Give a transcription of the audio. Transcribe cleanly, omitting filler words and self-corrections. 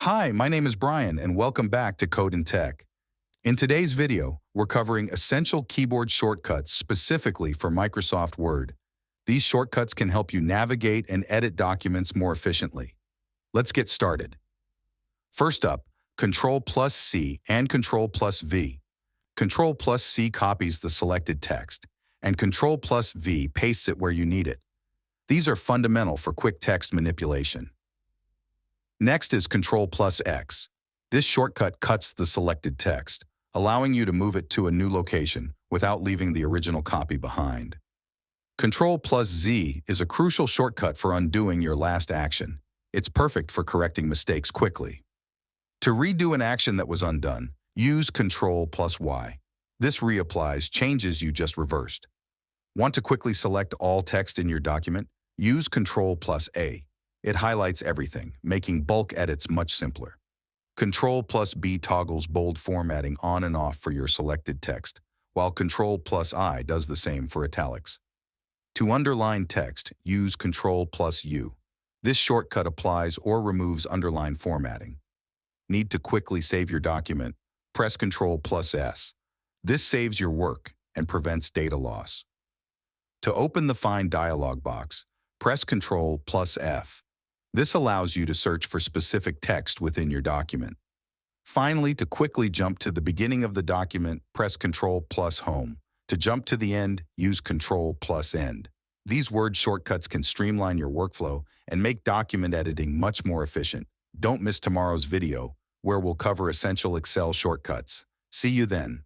Hi, my name is Brian, and welcome back to Code and Tech. In today's video, we're covering essential keyboard shortcuts specifically for Microsoft Word. These shortcuts can help you navigate and edit documents more efficiently. Let's get started. First up, Control+C and Control+V. Control+C copies the selected text, and Control+V pastes it where you need it. These are fundamental for quick text manipulation. Next is Control+X. This shortcut cuts the selected text, allowing you to move it to a new location without leaving the original copy behind. Control+Z is a crucial shortcut for undoing your last action. It's perfect for correcting mistakes quickly. To redo an action that was undone, use Control+Y. This reapplies changes you just reversed. Want to quickly select all text in your document? Use Control+A. It highlights everything, making bulk edits much simpler. Control+B toggles bold formatting on and off for your selected text, while Control+I does the same for italics. To underline text, use Control+U. This shortcut applies or removes underline formatting. Need to quickly save your document? Press Control+S. This saves your work and prevents data loss. To open the Find dialog box, press Control+F. This allows you to search for specific text within your document. Finally, to quickly jump to the beginning of the document, press Control+Home. To jump to the end, use Control+End. These word shortcuts can streamline your workflow and make document editing much more efficient. Don't miss tomorrow's video, where we'll cover essential Excel shortcuts. See you then.